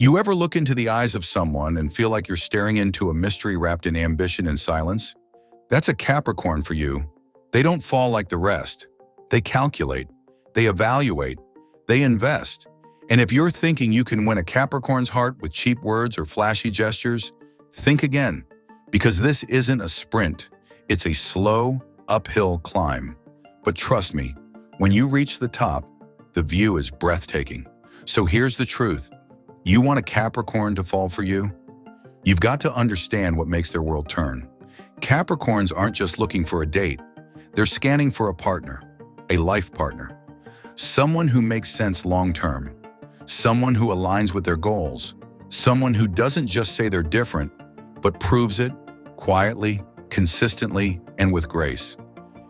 You ever look into the eyes of someone and feel like you're staring into a mystery wrapped in ambition and silence? That's a Capricorn for you. They don't fall like the rest. They calculate, they evaluate, they invest. And if you're thinking you can win a Capricorn's heart with cheap words or flashy gestures, think again, because this isn't a sprint. It's a slow, uphill climb. But trust me, when you reach the top, the view is breathtaking. So here's the truth. You want a Capricorn to fall for you? You've got to understand what makes their world turn. Capricorns aren't just looking for a date. They're scanning for a partner, a life partner. Someone who makes sense long-term. Someone who aligns with their goals. Someone who doesn't just say they're different, but proves it quietly, consistently, and with grace.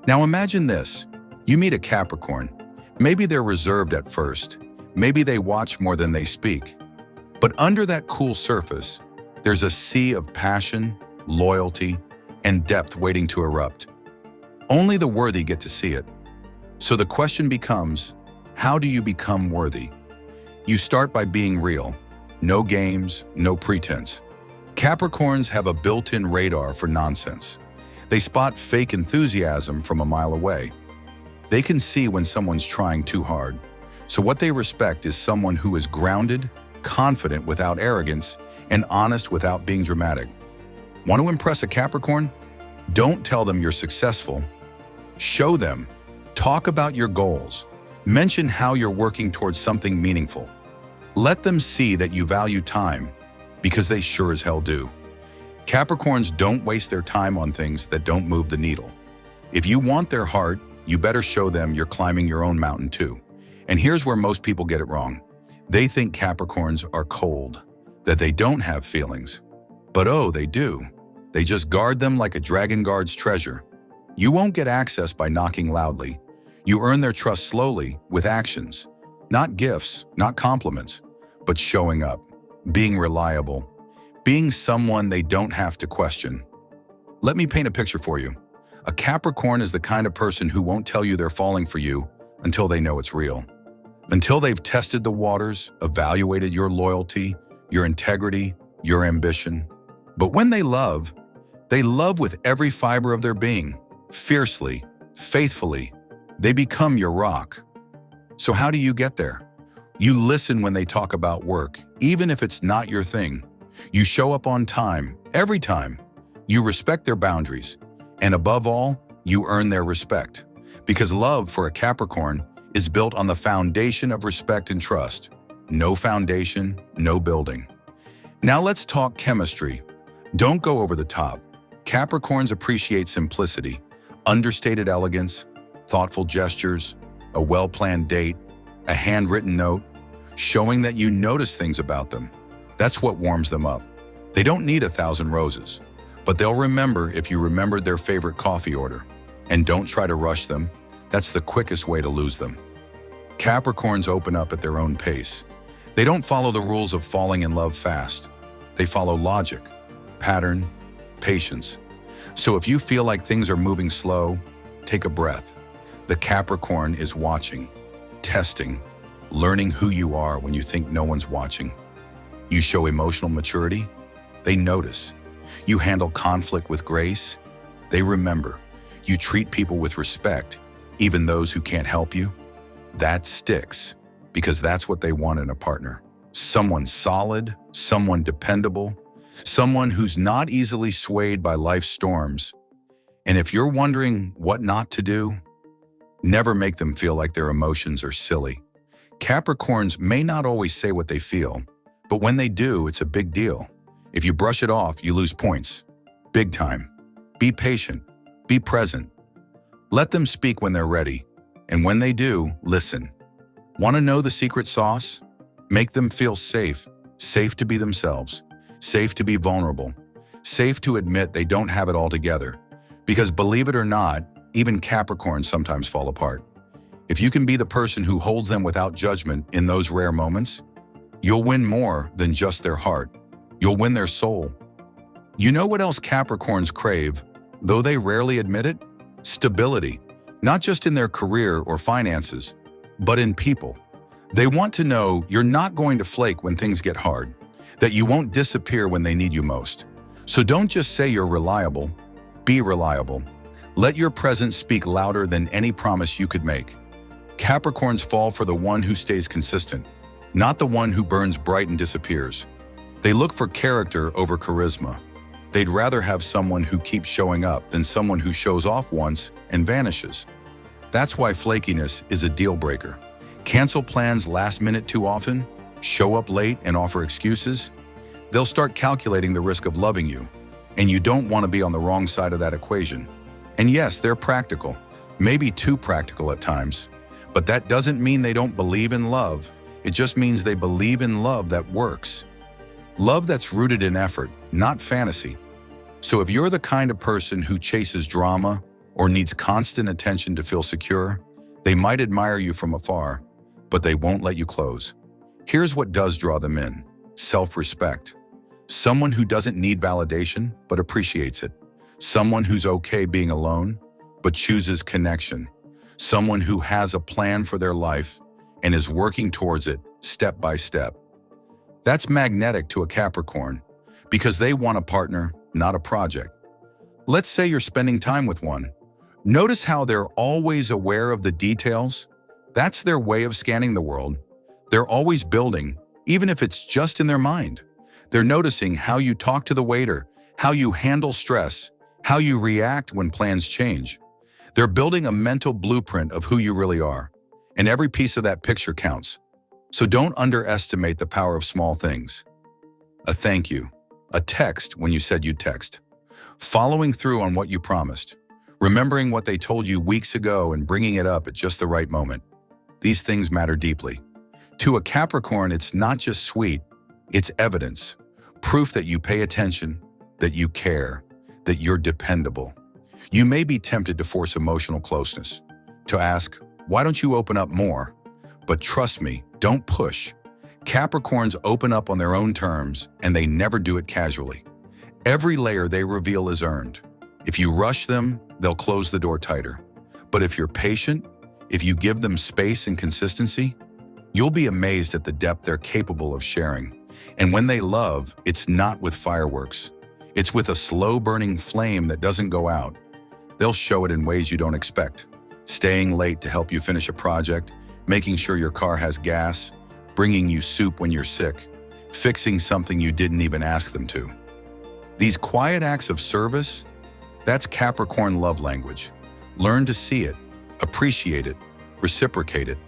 Now imagine this. You meet a Capricorn. Maybe they're reserved at first. Maybe they watch more than they speak. But under that cool surface, there's a sea of passion, loyalty, and depth waiting to erupt. Only the worthy get to see it. So the question becomes, how do you become worthy? You start by being real. No games, no pretense. Capricorns have a built-in radar for nonsense. They spot fake enthusiasm from a mile away. They can see when someone's trying too hard. So what they respect is someone who is grounded, confident without arrogance, and honest without being dramatic. Want to impress a Capricorn? Don't tell them you're successful. Show them. Talk about your goals. Mention how you're working towards something meaningful. Let them see that you value time, because they sure as hell do. Capricorns don't waste their time on things that don't move the needle. If you want their heart, you better show them you're climbing your own mountain too. And here's where most people get it wrong. They think Capricorns are cold, that they don't have feelings. But oh, they do. They just guard them like a dragon guards treasure. You won't get access by knocking loudly. You earn their trust slowly with actions. Not gifts, not compliments, but showing up, being reliable, being someone they don't have to question. Let me paint a picture for you. A Capricorn is the kind of person who won't tell you they're falling for you until they know it's real. Until they've tested the waters, evaluated your loyalty, your integrity, your ambition. But when they love with every fiber of their being, fiercely, faithfully. They become your rock. So how do you get there? You listen when they talk about work, even if it's not your thing. You show up on time, every time. You respect their boundaries. And above all, you earn their respect. Because love for a Capricorn is built on the foundation of respect and trust. No foundation, no building. Now let's talk chemistry. Don't go over the top. Capricorns appreciate simplicity, understated elegance, thoughtful gestures, a well-planned date, a handwritten note, showing that you notice things about them. That's what warms them up. They don't need 1,000 roses, but they'll remember if you remembered their favorite coffee order. And don't try to rush them. That's the quickest way to lose them. Capricorns open up at their own pace. They don't follow the rules of falling in love fast. They follow logic, pattern, patience. So if you feel like things are moving slow, take a breath. The Capricorn is watching, testing, learning who you are when you think no one's watching. You show emotional maturity, they notice. You handle conflict with grace, they remember. You treat people with respect, even those who can't help you. That sticks, because that's what they want in a partner. Someone solid, someone dependable, someone who's not easily swayed by life's storms. And if you're wondering what not to do, never make them feel like their emotions are silly. Capricorns may not always say what they feel, but when they do, it's a big deal. If you brush it off, you lose points. Big time. Be patient. Be present. Let them speak when they're ready. And when they do, listen. Want to know the secret sauce? Make them feel safe. Safe to be themselves. Safe to be vulnerable. Safe to admit they don't have it all together. Because believe it or not, even Capricorns sometimes fall apart. If you can be the person who holds them without judgment in those rare moments, you'll win more than just their heart. You'll win their soul. You know what else Capricorns crave, though they rarely admit it? Stability. Not just in their career or finances, but in people. They want to know you're not going to flake when things get hard, that you won't disappear when they need you most. So don't just say you're reliable, be reliable. Let your presence speak louder than any promise you could make. Capricorns fall for the one who stays consistent, not the one who burns bright and disappears. They look for character over charisma. They'd rather have someone who keeps showing up than someone who shows off once and vanishes. That's why flakiness is a deal breaker. Cancel plans last minute too often, show up late and offer excuses. They'll start calculating the risk of loving you, and you don't want to be on the wrong side of that equation. And yes, they're practical, maybe too practical at times, but that doesn't mean they don't believe in love. It just means they believe in love that works. Love that's rooted in effort, not fantasy. So if you're the kind of person who chases drama or needs constant attention to feel secure, they might admire you from afar, but they won't let you close. Here's what does draw them in: self-respect. Someone who doesn't need validation, but appreciates it. Someone who's okay being alone, but chooses connection. Someone who has a plan for their life and is working towards it step by step. That's magnetic to a Capricorn because they want a partner, not a project. Let's say you're spending time with one. Notice how they're always aware of the details. That's their way of scanning the world. They're always building, even if it's just in their mind. They're noticing how you talk to the waiter, how you handle stress, how you react when plans change. They're building a mental blueprint of who you really are, and every piece of that picture counts. So don't underestimate the power of small things. A thank you, a text when you said you'd text, following through on what you promised, remembering what they told you weeks ago and bringing it up at just the right moment. These things matter deeply. To a Capricorn, it's not just sweet, it's evidence, proof that you pay attention, that you care, that you're dependable. You may be tempted to force emotional closeness, to ask, why don't you open up more? But trust me, don't push. Capricorns open up on their own terms, and they never do it casually. Every layer they reveal is earned. If you rush them, they'll close the door tighter. But if you're patient, if you give them space and consistency, you'll be amazed at the depth they're capable of sharing. And when they love, it's not with fireworks. It's with a slow-burning flame that doesn't go out. They'll show it in ways you don't expect. Staying late to help you finish a project, making sure your car has gas, bringing you soup when you're sick, fixing something you didn't even ask them to. These quiet acts of service, that's Capricorn love language. Learn to see it, appreciate it, reciprocate it.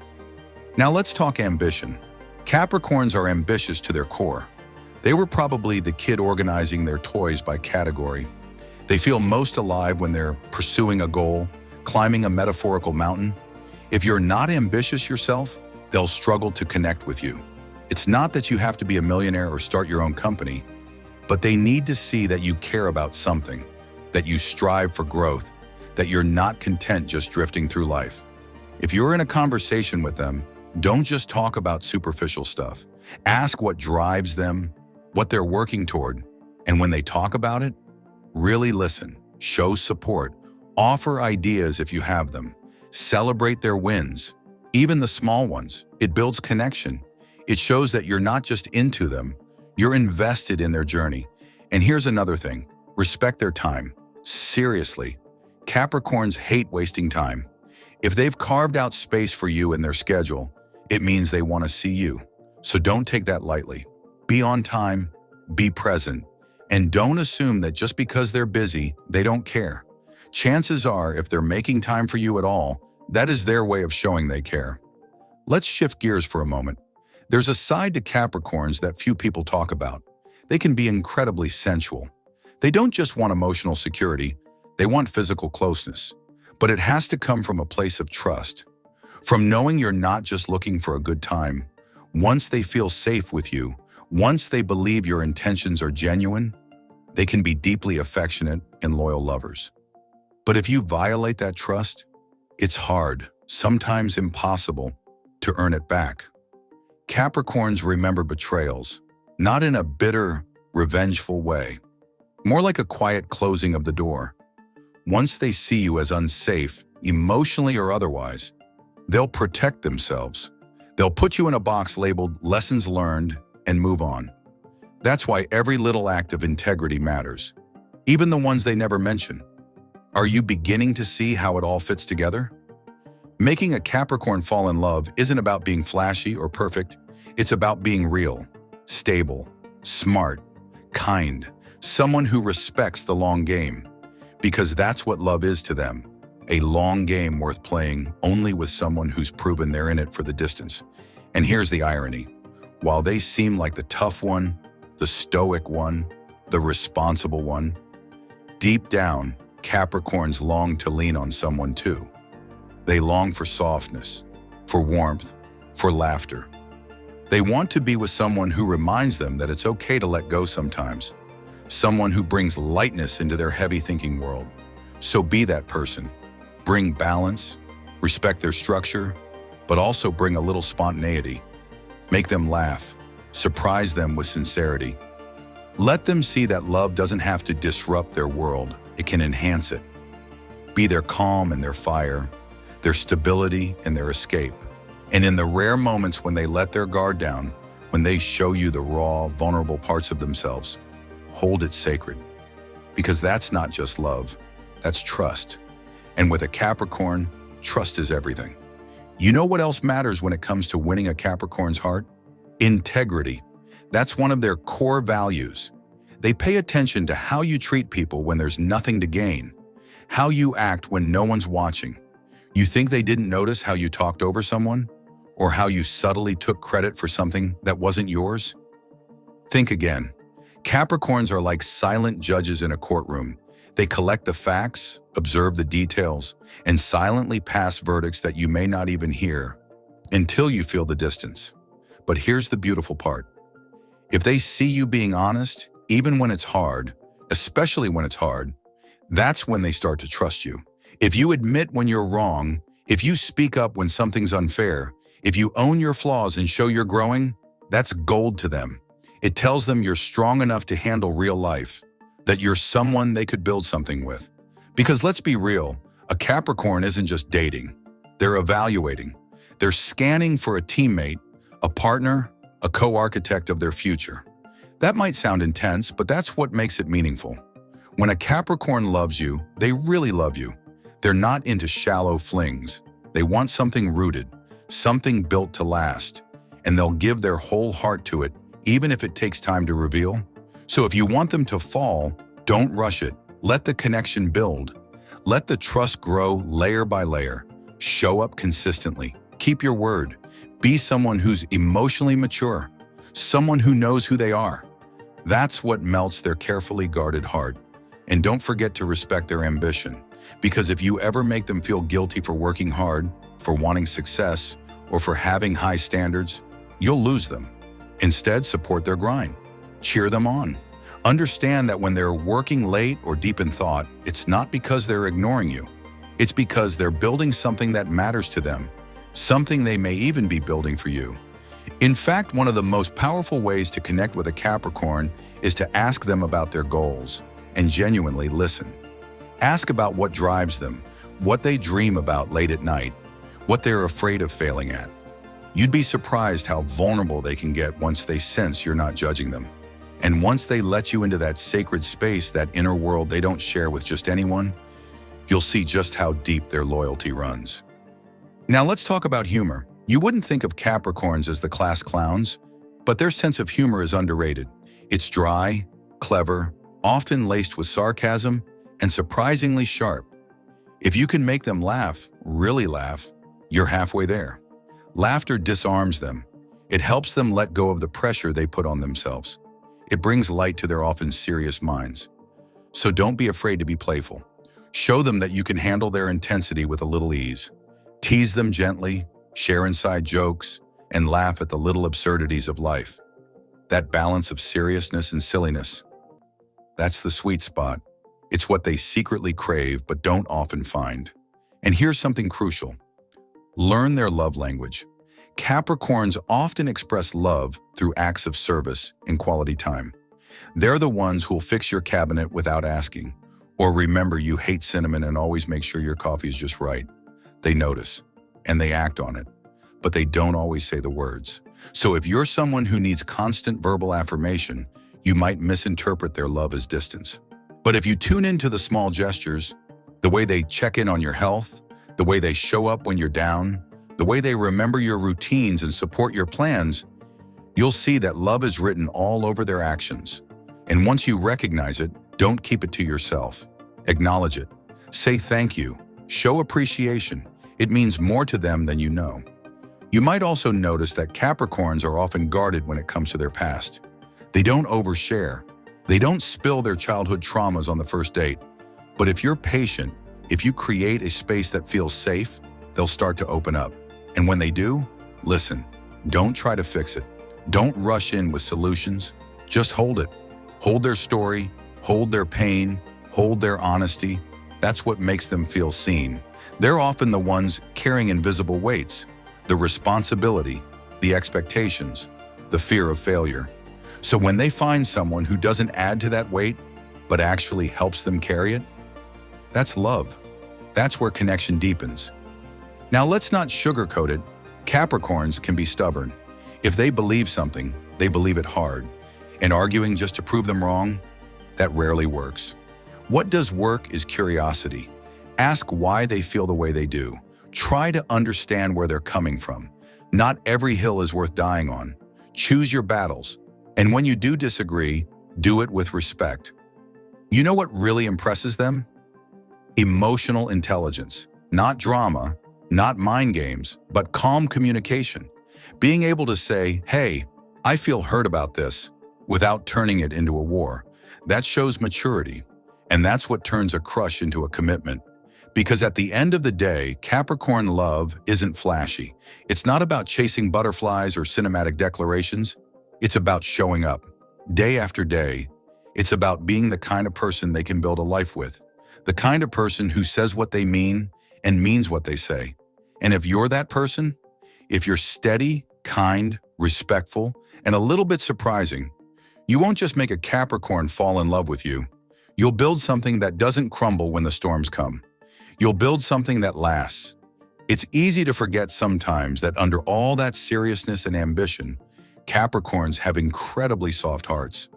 Now let's talk ambition. Capricorns are ambitious to their core. They were probably the kid organizing their toys by category. They feel most alive when they're pursuing a goal, climbing a metaphorical mountain. If you're not ambitious yourself, they'll struggle to connect with you. It's not that you have to be a millionaire or start your own company, but they need to see that you care about something, that you strive for growth, that you're not content just drifting through life. If you're in a conversation with them, don't just talk about superficial stuff. Ask what drives them, what they're working toward, and when they talk about it, really listen, show support, offer ideas if you have them, celebrate their wins, even the small ones. It builds connection. It shows that you're not just into them, you're invested in their journey. And here's another thing, respect their time. Seriously, Capricorns hate wasting time. If they've carved out space for you in their schedule, it means they want to see you. So don't take that lightly. Be on time, be present, and don't assume that just because they're busy, they don't care. Chances are, if they're making time for you at all, that is their way of showing they care. Let's shift gears for a moment. There's a side to Capricorns that few people talk about. They can be incredibly sensual. They don't just want emotional security, they want physical closeness. But it has to come from a place of trust. From knowing you're not just looking for a good time. Once they feel safe with you, once they believe your intentions are genuine, they can be deeply affectionate and loyal lovers. But if you violate that trust, it's hard, sometimes impossible, to earn it back. Capricorns remember betrayals, not in a bitter, revengeful way, more like a quiet closing of the door. Once they see you as unsafe, emotionally or otherwise, they'll protect themselves. They'll put you in a box labeled lessons learned and move on. That's why every little act of integrity matters, even the ones they never mention. Are you beginning to see how it all fits together? Making a Capricorn fall in love isn't about being flashy or perfect. It's about being real, stable, smart, kind, someone who respects the long game. Because that's what love is to them, a long game worth playing only with someone who's proven they're in it for the distance. And here's the irony. While they seem like the tough one, the stoic one, the responsible one, deep down, Capricorns long to lean on someone too. They long for softness, for warmth, for laughter. They want to be with someone who reminds them that it's okay to let go sometimes. Someone who brings lightness into their heavy thinking world. So be that person. Bring balance, respect their structure, but also bring a little spontaneity. Make them laugh, surprise them with sincerity. Let them see that love doesn't have to disrupt their world, it can enhance it. Be their calm and their fire, their stability and their escape. And in the rare moments when they let their guard down, when they show you the raw, vulnerable parts of themselves, hold it sacred. Because that's not just love, that's trust. And with a Capricorn, trust is everything. You know what else matters when it comes to winning a Capricorn's heart? Integrity. That's one of their core values. They pay attention to how you treat people when there's nothing to gain, how you act when no one's watching. You think they didn't notice how you talked over someone? Or how you subtly took credit for something that wasn't yours? Think again. Capricorns are like silent judges in a courtroom. They collect the facts, observe the details, and silently pass verdicts that you may not even hear until you feel the distance. But here's the beautiful part. If they see you being honest, even when it's hard, especially when it's hard, that's when they start to trust you. If you admit when you're wrong, if you speak up when something's unfair, if you own your flaws and show you're growing, that's gold to them. It tells them you're strong enough to handle real life, that you're someone they could build something with. Because let's be real, a Capricorn isn't just dating. They're evaluating. They're scanning for a teammate, a partner, a co-architect of their future. That might sound intense, but that's what makes it meaningful. When a Capricorn loves you, they really love you. They're not into shallow flings. They want something rooted, something built to last, and they'll give their whole heart to it, even if it takes time to reveal. So if you want them to fall, don't rush it. Let the connection build. Let the trust grow layer by layer. Show up consistently. Keep your word. Be someone who's emotionally mature, someone who knows who they are. That's what melts their carefully guarded heart. And don't forget to respect their ambition, because if you ever make them feel guilty for working hard, for wanting success, or for having high standards, you'll lose them. Instead, support their grind. Cheer them on. Understand that when they're working late or deep in thought, it's not because they're ignoring you. It's because they're building something that matters to them, something they may even be building for you. In fact, one of the most powerful ways to connect with a Capricorn is to ask them about their goals and genuinely listen. Ask about what drives them, what they dream about late at night, what they're afraid of failing at. You'd be surprised how vulnerable they can get once they sense you're not judging them. And once they let you into that sacred space, that inner world they don't share with just anyone, you'll see just how deep their loyalty runs. Now let's talk about humor. You wouldn't think of Capricorns as the class clowns, but their sense of humor is underrated. It's dry, clever, often laced with sarcasm, and surprisingly sharp. If you can make them laugh, really laugh, you're halfway there. Laughter disarms them. It helps them let go of the pressure they put on themselves. It brings light to their often serious minds. So don't be afraid to be playful. Show them that you can handle their intensity with a little ease. Tease them gently, share inside jokes, and laugh at the little absurdities of life. That balance of seriousness and silliness, that's the sweet spot. It's what they secretly crave but don't often find. And here's something crucial. Learn their love language. Capricorns often express love through acts of service and quality time. They're the ones who'll fix your cabinet without asking, or remember you hate cinnamon and always make sure your coffee is just right. They notice, and they act on it. but they don't always say the words. So if you're someone who needs constant verbal affirmation, you might misinterpret their love as distance. But if you tune into the small gestures, the way they check in on your health, the way they show up when you're down, the way they remember your routines and support your plans, you'll see that love is written all over their actions. And once you recognize it, don't keep it to yourself. Acknowledge it. Say thank you. Show appreciation. It means more to them than you know. You might also notice that Capricorns are often guarded when it comes to their past. They don't overshare. They don't spill their childhood traumas on the first date. But if you're patient, if you create a space that feels safe, they'll start to open up. And when they do, listen. Don't try to fix it. Don't rush in with solutions. Just hold it. Hold their story, hold their pain, hold their honesty. That's what makes them feel seen. They're often the ones carrying invisible weights, the responsibility, the expectations, the fear of failure. So when they find someone who doesn't add to that weight, but actually helps them carry it, that's love. That's where connection deepens. Now let's not sugarcoat it. Capricorns can be stubborn. If they believe something, they believe it hard. And arguing just to prove them wrong, that rarely works. What does work is curiosity. Ask why they feel the way they do. Try to understand where they're coming from. Not every hill is worth dying on. Choose your battles. And when you do disagree, do it with respect. You know what really impresses them? Emotional intelligence. Not drama, not mind games, but calm communication. Being able to say, hey, I feel hurt about this, without turning it into a war. That shows maturity. And that's what turns a crush into a commitment. Because at the end of the day, Capricorn love isn't flashy. It's not about chasing butterflies or cinematic declarations. It's about showing up, day after day. It's about being the kind of person they can build a life with. The kind of person who says what they mean and means what they say. And if you're that person, if you're steady, kind, respectful, and a little bit surprising, you won't just make a Capricorn fall in love with you. You'll build something that doesn't crumble when the storms come. You'll build something that lasts. It's easy to forget sometimes that under all that seriousness and ambition, Capricorns have incredibly soft hearts.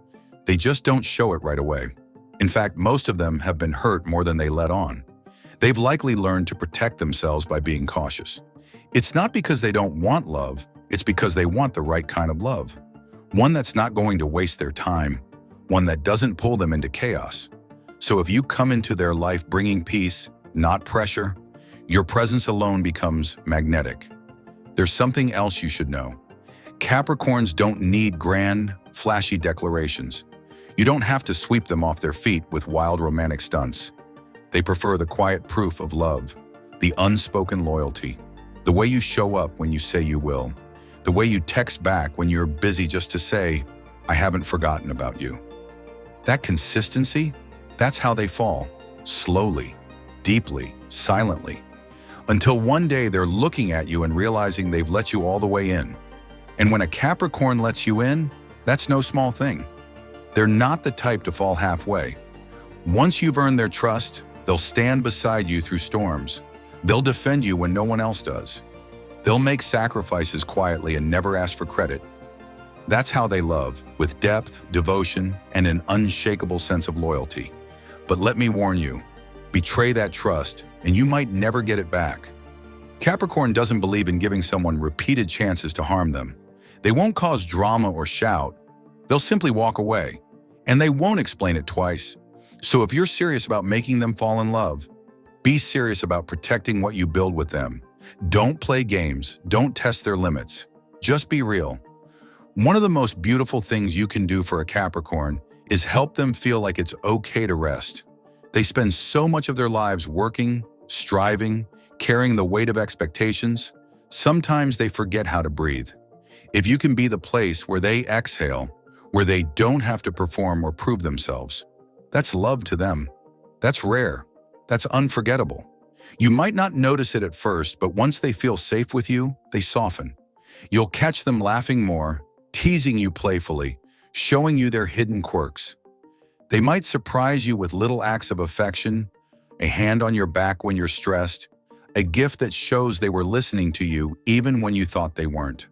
They just don't show it right away. In fact, most of them have been hurt more than they let on. They've likely learned to protect themselves by being cautious. It's not because they don't want love, it's because they want the right kind of love. One that's not going to waste their time, one that doesn't pull them into chaos. So if you come into their life bringing peace, not pressure, your presence alone becomes magnetic. There's something else you should know. Capricorns don't need grand, flashy declarations. You don't have to sweep them off their feet with wild romantic stunts. They prefer the quiet proof of love, the unspoken loyalty, the way you show up when you say you will, the way you text back when you're busy just to say, I haven't forgotten about you. That consistency, that's how they fall, slowly, deeply, silently, until one day they're looking at you and realizing they've let you all the way in. And when a Capricorn lets you in, that's no small thing. They're not the type to fall halfway. Once you've earned their trust, they'll stand beside you through storms. They'll defend you when no one else does. They'll make sacrifices quietly and never ask for credit. That's how they love, with depth, devotion, and an unshakable sense of loyalty. But let me warn you, betray that trust, and you might never get it back. Capricorn doesn't believe in giving someone repeated chances to harm them. They won't cause drama or shout. They'll simply walk away, and they won't explain it twice. So if you're serious about making them fall in love, be serious about protecting what you build with them. Don't play games. Don't test their limits. Just be real. One of the most beautiful things you can do for a Capricorn is help them feel like it's okay to rest. They spend so much of their lives working, striving, carrying the weight of expectations. Sometimes they forget how to breathe. If you can be the place where they exhale, where they don't have to perform or prove themselves, that's love to them. That's rare. That's unforgettable. You might not notice it at first, but once they feel safe with you, they soften. You'll catch them laughing more, teasing you playfully, showing you their hidden quirks. They might surprise you with little acts of affection, a hand on your back when you're stressed, a gift that shows they were listening to you even when you thought they weren't.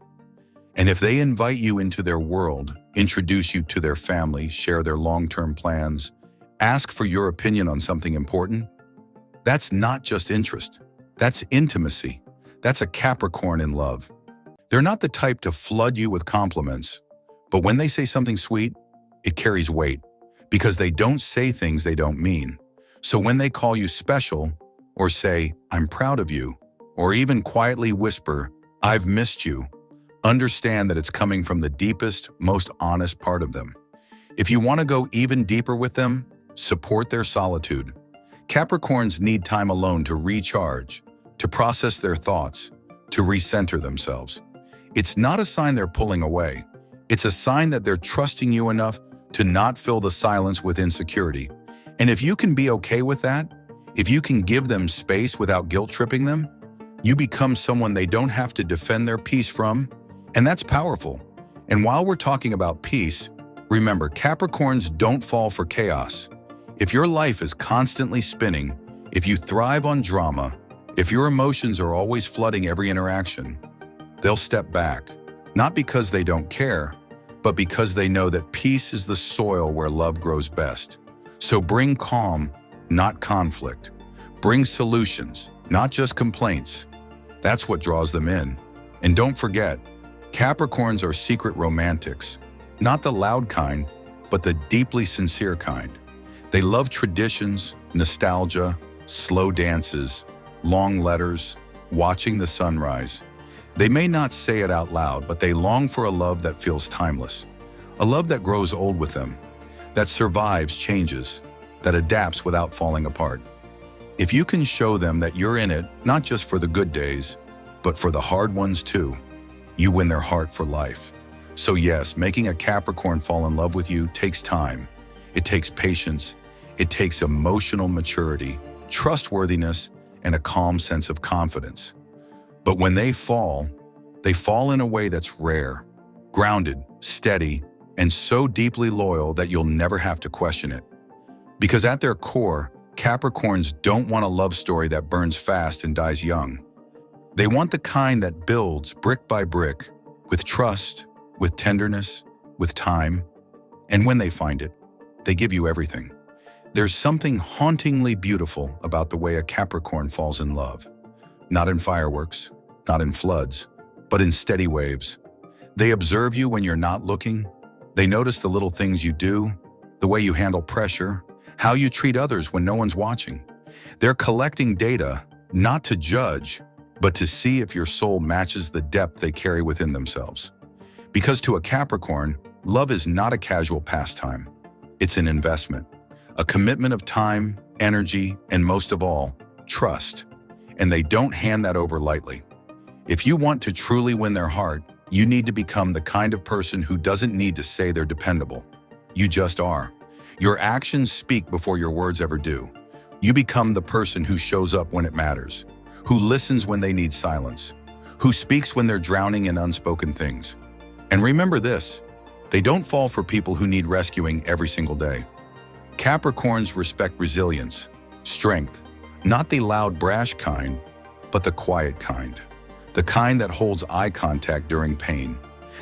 And if they invite you into their world, introduce you to their family, share their long-term plans, ask for your opinion on something important, that's not just interest. That's intimacy. That's a Capricorn in love. They're not the type to flood you with compliments, but when they say something sweet, it carries weight because they don't say things they don't mean. So when they call you special or say, "I'm proud of you," or even quietly whisper, "I've missed you," understand that it's coming from the deepest, most honest part of them. If you want to go even deeper with them, support their solitude. Capricorns need time alone to recharge, to process their thoughts, to recenter themselves. It's not a sign they're pulling away. It's a sign that they're trusting you enough to not fill the silence with insecurity. And if you can be okay with that, if you can give them space without guilt-tripping them, you become someone they don't have to defend their peace from, and that's powerful. And while we're talking about peace, remember, Capricorns don't fall for chaos. If your life is constantly spinning, if you thrive on drama, if your emotions are always flooding every interaction, they'll step back, not because they don't care, but because they know that peace is the soil where love grows best. So bring calm, not conflict. Bring solutions, not just complaints. That's what draws them in. And don't forget, Capricorns are secret romantics, not the loud kind, but the deeply sincere kind. They love traditions, nostalgia, slow dances, long letters, watching the sunrise. They may not say it out loud, but they long for a love that feels timeless, a love that grows old with them, that survives changes, that adapts without falling apart. If you can show them that you're in it, not just for the good days, but for the hard ones too, you win their heart for life. So yes, making a Capricorn fall in love with you takes time. It takes patience. It takes emotional maturity, trustworthiness, and a calm sense of confidence. But when they fall in a way that's rare, grounded, steady, and so deeply loyal that you'll never have to question it. Because at their core, Capricorns don't want a love story that burns fast and dies young. They want the kind that builds brick by brick, with trust, with tenderness, with time. And when they find it, they give you everything. There's something hauntingly beautiful about the way a Capricorn falls in love. Not in fireworks, not in floods, but in steady waves. They observe you when you're not looking. They notice the little things you do, the way you handle pressure, how you treat others when no one's watching. They're collecting data, not to judge, but to see if your soul matches the depth they carry within themselves. Because to a Capricorn, love is not a casual pastime. It's an investment, a commitment of time, energy, and most of all, trust. And they don't hand that over lightly. If you want to truly win their heart, you need to become the kind of person who doesn't need to say they're dependable. You just are. Your actions speak before your words ever do. You become the person who shows up when it matters, who listens when they need silence, who speaks when they're drowning in unspoken things. And remember this, they don't fall for people who need rescuing every single day. Capricorns respect resilience, strength, not the loud, brash kind, but the quiet kind. The kind that holds eye contact during pain.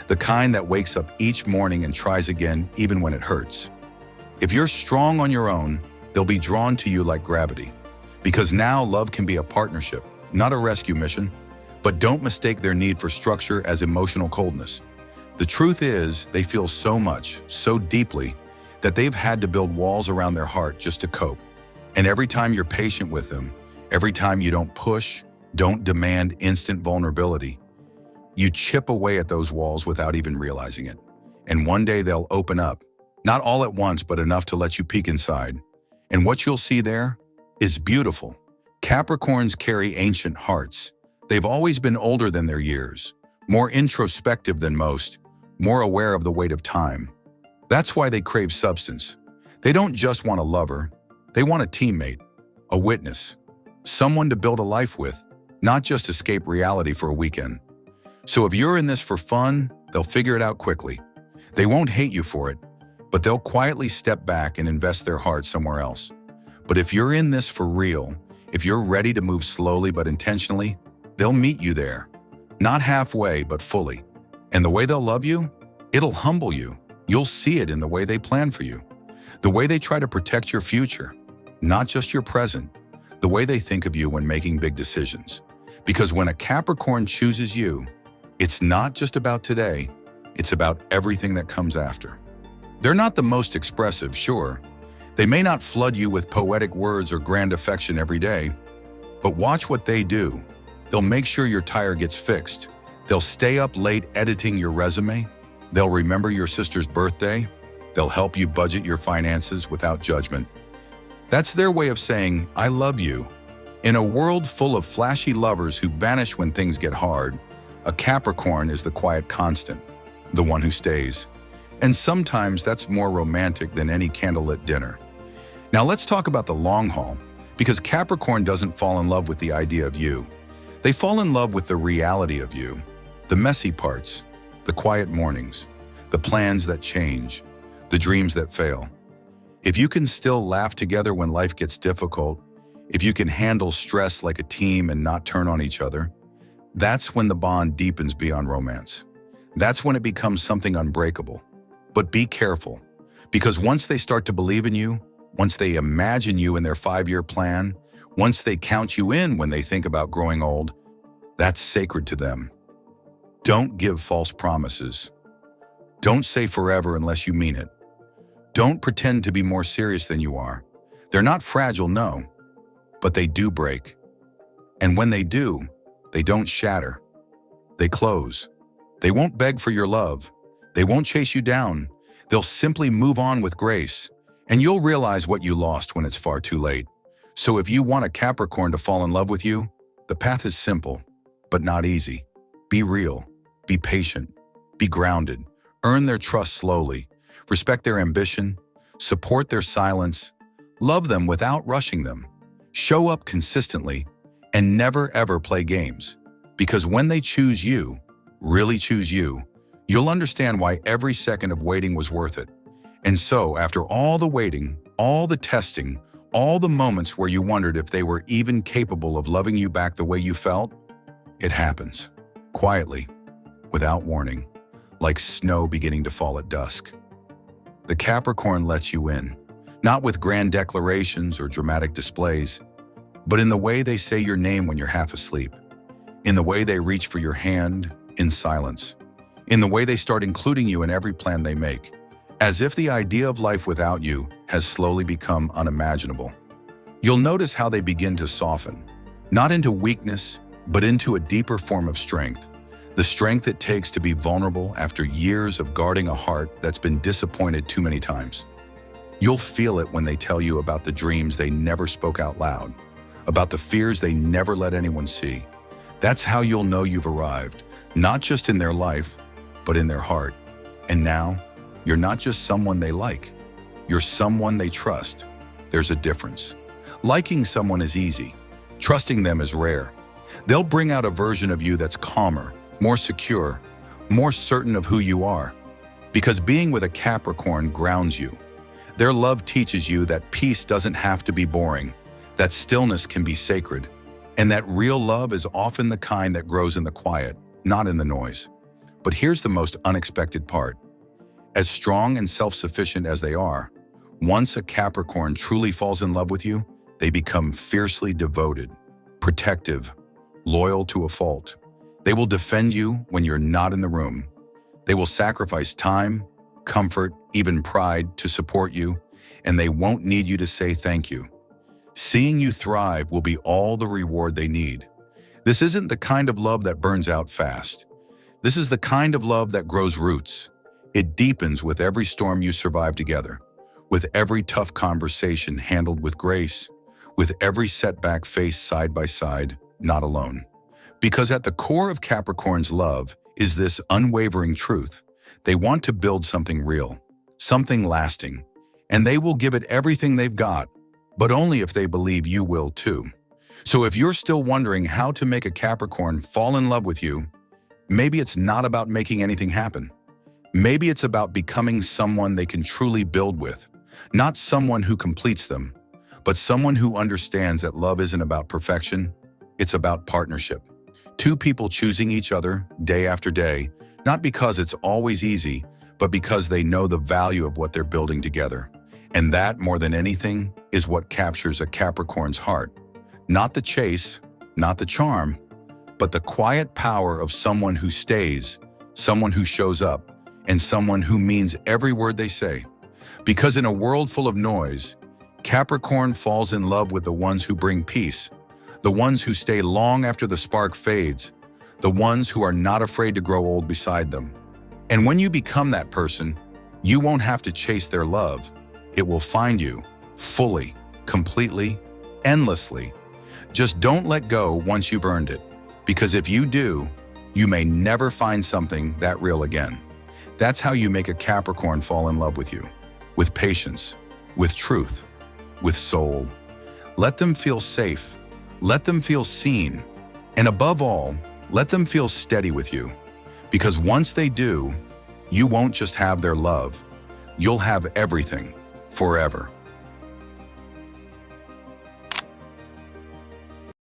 The kind that wakes up each morning and tries again even when it hurts. If you're strong on your own, they'll be drawn to you like gravity. Because now love can be a partnership, not a rescue mission. But don't mistake their need for structure as emotional coldness. The truth is, they feel so much, so deeply, that they've had to build walls around their heart just to cope. And every time you're patient with them, every time you don't push, don't demand instant vulnerability, you chip away at those walls without even realizing it. And one day they'll open up, not all at once, but enough to let you peek inside. And what you'll see there is beautiful. Capricorns carry ancient hearts. They've always been older than their years, more introspective than most, more aware of the weight of time. That's why they crave substance. They don't just want a lover, they want a teammate, a witness, someone to build a life with, not just escape reality for a weekend. So if you're in this for fun, they'll figure it out quickly. They won't hate you for it, but they'll quietly step back and invest their heart somewhere else. But if you're in this for real, If you're ready to move slowly but intentionally, they'll meet you there. Not halfway, but fully. And the way they'll love you, it'll humble you. You'll see it in the way they plan for you. The way they try to protect your future, not just your present. The way they think of you when making big decisions. Because when a Capricorn chooses you, it's not just about today, it's about everything that comes after. They're not the most expressive, sure. They may not flood you with poetic words or grand affection every day, but watch what they do. They'll make sure your tire gets fixed. They'll stay up late editing your resume. They'll remember your sister's birthday. They'll help you budget your finances without judgment. That's their way of saying, I love you. In a world full of flashy lovers who vanish when things get hard, a Capricorn is the quiet constant, the one who stays. And sometimes that's more romantic than any candlelit dinner. Now let's talk about the long haul, because Capricorn doesn't fall in love with the idea of you. They fall in love with the reality of you, the messy parts, the quiet mornings, the plans that change, the dreams that fail. If you can still laugh together when life gets difficult, if you can handle stress like a team and not turn on each other, that's when the bond deepens beyond romance. That's when it becomes something unbreakable. But be careful, because once they start to believe in you, once they imagine you in their 5-year plan, once they count you in when they think about growing old, that's sacred to them. Don't give false promises. Don't say forever unless you mean it. Don't pretend to be more serious than you are. They're not fragile, no, but they do break. And when they do, they don't shatter. They close. They won't beg for your love. They won't chase you down. They'll simply move on with grace. And you'll realize what you lost when it's far too late. So if you want a Capricorn to fall in love with you, the path is simple, but not easy. Be real. Be patient. Be grounded. Earn their trust slowly. Respect their ambition. Support their silence. Love them without rushing them. Show up consistently and never ever play games. Because when they choose you, really choose you, you'll understand why every second of waiting was worth it. And so, after all the waiting, all the testing, all the moments where you wondered if they were even capable of loving you back the way you felt, it happens. Quietly, without warning, like snow beginning to fall at dusk. The Capricorn lets you in, not with grand declarations or dramatic displays, but in the way they say your name when you're half asleep, in the way they reach for your hand in silence, in the way they start including you in every plan they make, as if the idea of life without you has slowly become unimaginable. You'll notice how they begin to soften, not into weakness, but into a deeper form of strength, the strength it takes to be vulnerable after years of guarding a heart that's been disappointed too many times. You'll feel it when they tell you about the dreams they never spoke out loud, about the fears they never let anyone see. That's how you'll know you've arrived, not just in their life, but in their heart. And now, you're not just someone they like, you're someone they trust. There's a difference. Liking someone is easy. Trusting them is rare. They'll bring out a version of you that's calmer, more secure, more certain of who you are. Because being with a Capricorn grounds you. Their love teaches you that peace doesn't have to be boring, that stillness can be sacred, and that real love is often the kind that grows in the quiet, not in the noise. But here's the most unexpected part. As strong and self-sufficient as they are, once a Capricorn truly falls in love with you, they become fiercely devoted, protective, loyal to a fault. They will defend you when you're not in the room. They will sacrifice time, comfort, even pride to support you, and they won't need you to say thank you. Seeing you thrive will be all the reward they need. This isn't the kind of love that burns out fast. This is the kind of love that grows roots. It deepens with every storm you survive together, with every tough conversation handled with grace, with every setback faced side by side, not alone. Because at the core of Capricorn's love is this unwavering truth. They want to build something real, something lasting, and they will give it everything they've got, but only if they believe you will too. So if you're still wondering how to make a Capricorn fall in love with you, maybe it's not about making anything happen. Maybe it's about becoming someone they can truly build with, not someone who completes them, but someone who understands that love isn't about perfection, it's about partnership. Two people choosing each other day after day, not because it's always easy, but because they know the value of what they're building together. And that, more than anything, is what captures a Capricorn's heart. Not the chase, not the charm, but the quiet power of someone who stays, someone who shows up, and someone who means every word they say. Because in a world full of noise, Capricorn falls in love with the ones who bring peace, the ones who stay long after the spark fades, the ones who are not afraid to grow old beside them. And when you become that person, you won't have to chase their love. It will find you, fully, completely, endlessly. Just don't let go once you've earned it, because if you do, you may never find something that real again. That's how you make a Capricorn fall in love with you. With patience, with truth, with soul. Let them feel safe. Let them feel seen. And above all, let them feel steady with you. Because once they do, you won't just have their love. You'll have everything, forever.